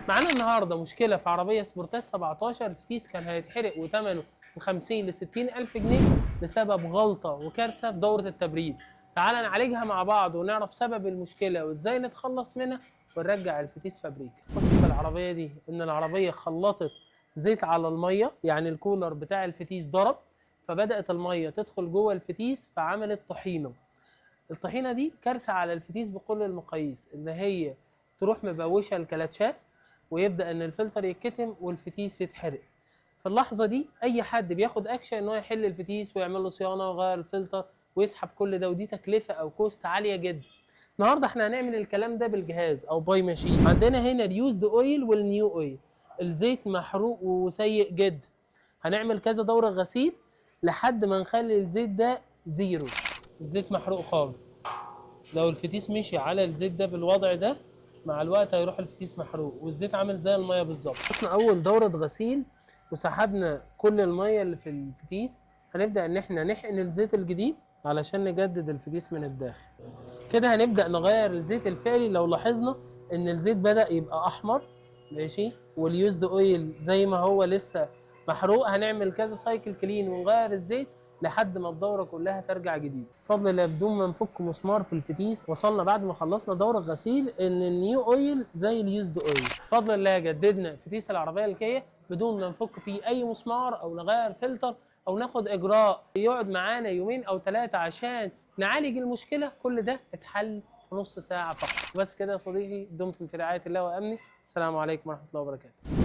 معانا النهارده مشكله في عربيه سبورتاج 17. الفتيس كان هيتحرق وثمنه من 50 ل 60 الف جنيه بسبب غلطه وكارثه في دوره التبريد. تعال نعالجها مع بعض ونعرف سبب المشكله وازاي نتخلص منها ونرجع الفتيس فابريكا. بص في العربيه دي ان العربيه خلطت زيت على الميه، يعني الكولر بتاع الفتيس ضرب، فبدات الميه تدخل جوه الفتيس فعملت طحينه. الطحينه دي كارثه على الفتيس بكل المقاييس، ان هي تروح مبوشه الكلاتشات ويبدا ان الفلتر يتكتم والفتيس يتحرق. في اللحظه دي اي حد بياخد اكشن ان هو يحل الفتيس ويعمل له صيانه ويغير الفلتر ويسحب كل ده، ودي تكلفه او كوست عاليه جدا. النهارده احنا هنعمل الكلام ده بالجهاز او باي ماشين. عندنا هنا اليوزد اويل والنيو اويل. الزيت محروق وسيء جدا، هنعمل كذا دوره غسيل لحد ما نخلي الزيت ده زيرو، الزيت محروق خالص. لو الفتيس مشي على الزيت ده بالوضع ده مع الوقت هيروح الفتيس محروق والزيت عامل زي الميه بالظبط. احنا اول دوره غسيل وسحبنا كل الميه اللي في الفتيس، هنبدا ان احنا نحقن الزيت الجديد علشان نجدد الفتيس من الداخل. كده هنبدا نغير الزيت الفعلي. لو لاحظنا ان الزيت بدا يبقى احمر ماشي واليوزد اويل زي ما هو لسه محروق، هنعمل كذا سايكل كلين ونغير الزيت لحد ما الدوره كلها ترجع جديد. بفضل الله بدون ما نفك مسمار في الفتيس وصلنا بعد ما خلصنا دوره غسيل ان النيو اويل زي اليوزد اويل. بفضل الله جددنا فتيس العربيه الكيا بدون ما نفك فيه اي مسمار او نغير فلتر او ناخد اجراء يقعد معانا يومين او 3 عشان نعالج المشكله. كل ده اتحل في نص ساعه فقط. بس كده يا صديقي، دمتم في رعايه الله وامنه. السلام عليكم ورحمه الله وبركاته.